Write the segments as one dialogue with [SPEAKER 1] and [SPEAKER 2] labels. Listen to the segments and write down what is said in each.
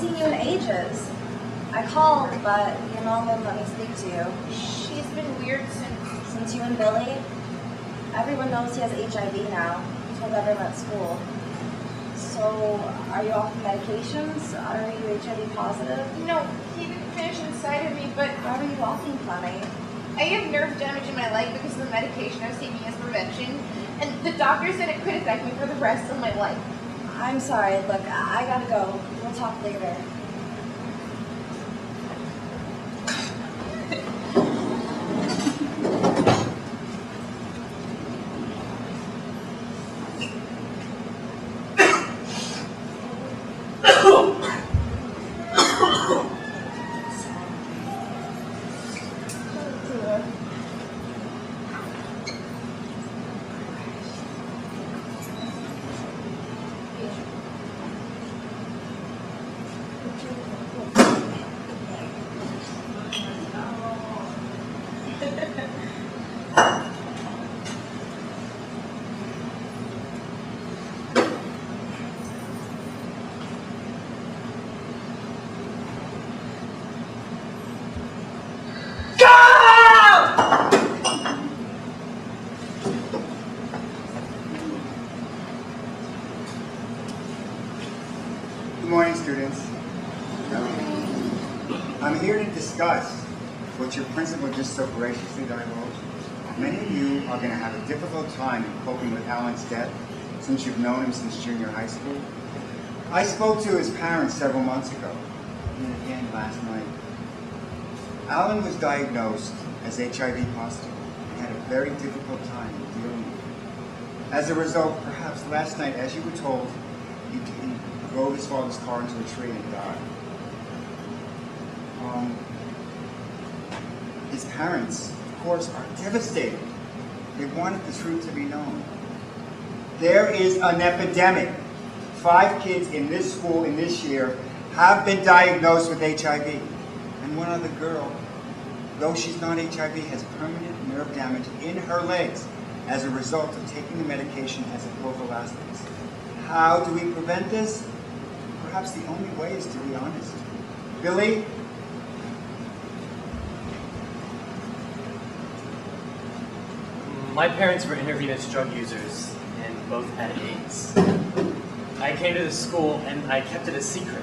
[SPEAKER 1] seen you in ages. I called, but your mom wouldn't let me speak to you.
[SPEAKER 2] She's been weird
[SPEAKER 1] Since you and Billy, everyone knows he has HIV now. He told everyone at school. So, are you off medications? Are you HIV positive?
[SPEAKER 2] No, he didn't finish inside of me, but
[SPEAKER 1] How are you walking, Clemmy?
[SPEAKER 2] I have nerve damage in my leg because of the medication I was taking as prevention, and the doctor said it could affect me for the rest of my life.
[SPEAKER 1] I'm sorry. Look, I gotta go. We'll talk later.
[SPEAKER 3] Good morning, students. I'm here to discuss what your principal just so graciously divulged. Many of you are going to have a difficult time in coping with Alan's death since you've known him since junior high school. I spoke to his parents several months ago, and again last night. Alan was diagnosed as HIV positive and had a very difficult time dealing with it. As a result, perhaps last night, as you were told, he drove his father's car into a tree and died. His parents, of course, are devastated. They wanted the truth to be known. There is an epidemic. 5 kids in this school in this year have been diagnosed with HIV. And one other girl, though she's not HIV, has permanent nerve damage in her legs as a result of taking the medication as a prophylaxis. How do we prevent this? Perhaps the only way is to be honest. Billy?
[SPEAKER 4] My parents were intravenous drug users and both had AIDS. I came to the school and I kept it a secret.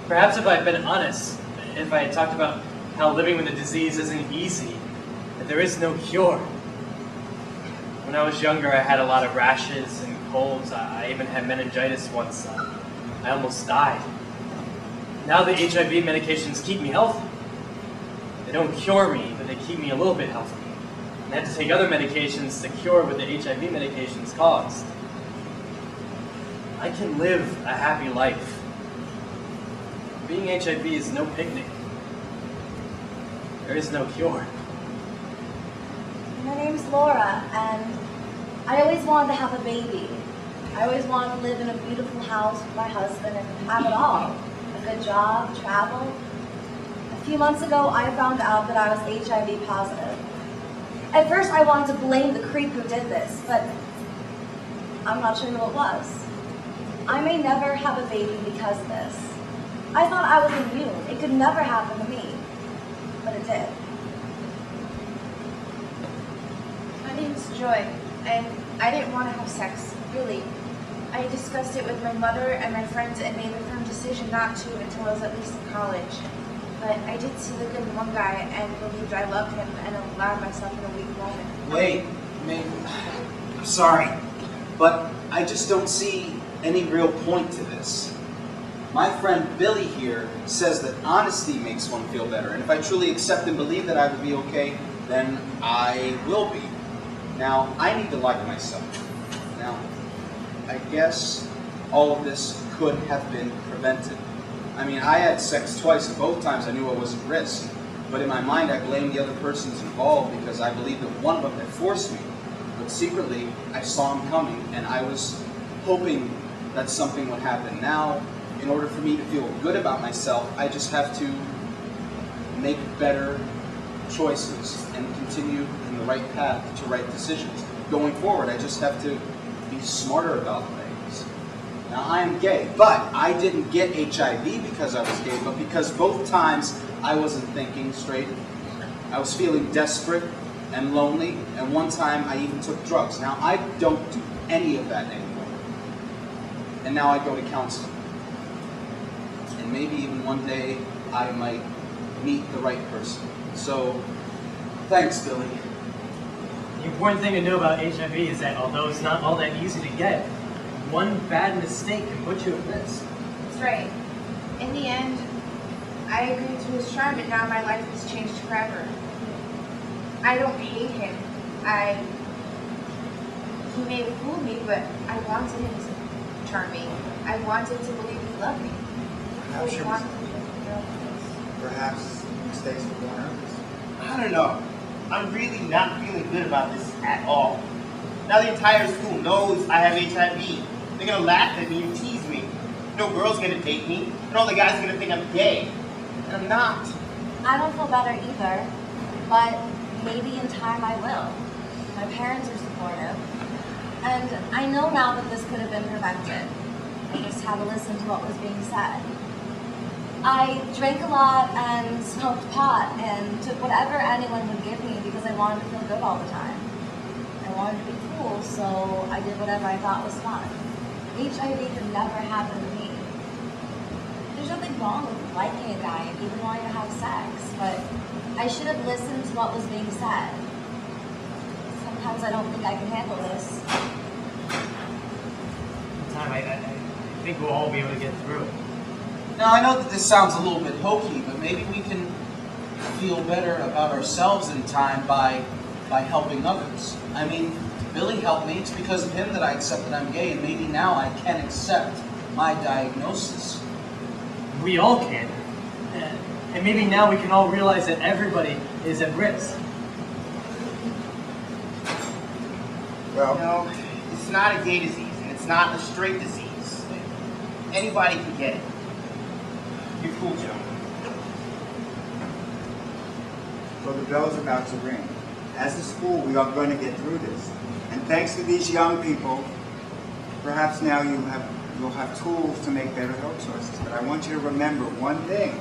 [SPEAKER 4] Perhaps if I'd been honest, if I had talked about how living with the disease isn't easy, that there is no cure. When I was younger, I had a lot of rashes and colds. I even had meningitis once. I almost died. Now the HIV medications keep me healthy. They don't cure me, but they keep me a little bit healthy. And I have to take other medications to cure what the HIV medications caused. I can live a happy life. Being HIV is no picnic. There is no cure.
[SPEAKER 1] My name's Laura, and I always wanted to have a baby. I always wanted to live in a beautiful house with my husband and have it all. A good job, travel. A few months ago, I found out that I was HIV positive. At first, I wanted to blame the creep who did this, but I'm not sure who it was. I may never have a baby because of this. I thought I was immune. It could never happen to me, but it did.
[SPEAKER 2] My name's Joy, and I didn't want to have sex, really. I discussed it with my mother and my friends and made the firm decision not to until I was at least in college. But I did see the good in one guy and believed I loved him and allowed myself in a weak moment.
[SPEAKER 5] Wait, I'm sorry, but I just don't see any real point to this. My friend Billy here says that honesty makes one feel better, and if I truly accept and believe that I will be okay, then I will be. Now, I need to lie to myself. Now, I guess all of this could have been prevented. I mean, I had sex twice, and both times I knew I was at risk. But in my mind, I blamed the other persons involved because I believed that one of them had forced me. But secretly, I saw him coming, and I was hoping that something would happen. Now, in order for me to feel good about myself, I just have to make better choices and continue in the right path to right decisions. Going forward, I just have to be smarter about things. Now, I am gay, but I didn't get HIV because I was gay, but because both times I wasn't thinking straight. I was feeling desperate and lonely, and one time I even took drugs. Now, I don't do any of that anymore. And now I go to counseling. And maybe even one day I might meet the right person. So, thanks, Billy.
[SPEAKER 4] The important thing to know about HIV is that although it's not all that easy to get, one bad mistake can put you at risk.
[SPEAKER 2] That's right. In the end, I agreed to his charm, and now my life has changed forever. I don't hate him. He may have fooled me, but I wanted him to charm me. I wanted to believe he loved me.
[SPEAKER 3] Perhaps
[SPEAKER 2] I
[SPEAKER 3] your
[SPEAKER 2] wanted to
[SPEAKER 3] perhaps mistakes were born others.
[SPEAKER 6] I don't know. I'm really not feeling good about this at all. Now the entire school knows I have HIV. They're gonna laugh at me and tease me. No girl's gonna date me, and all the guys are gonna think I'm gay. And I'm not.
[SPEAKER 1] I don't feel better either, but maybe in time I will. My parents are supportive, and I know now that this could have been prevented. I just had to listen to what was being said. I drank a lot and smoked pot and took whatever anyone would give me because I wanted to feel good all the time. I wanted to be cool, so I did whatever I thought was fun. HIV could never happen to me. There's nothing wrong with liking a guy and even wanting to have sex, but I should have listened to what was being said. Sometimes I don't think I can handle this.
[SPEAKER 4] In time, I think we'll all be able to get through it.
[SPEAKER 5] Now, I know that this sounds a little bit hokey, but maybe we can feel better about ourselves in time by helping others. I mean, Billy helped me. It's because of him that I accepted I'm gay, and maybe now I can accept my diagnosis.
[SPEAKER 4] We all can. And maybe now we can all realize that everybody is at risk.
[SPEAKER 3] Well,
[SPEAKER 6] No, it's not a gay disease, and it's not a straight disease. Anybody can get it. You're cool, Joe.
[SPEAKER 3] so the bell's about to ring. As a school, we are going to get through this. And thanks to these young people, perhaps now you'll have tools to make better health choices. But I want you to remember one thing.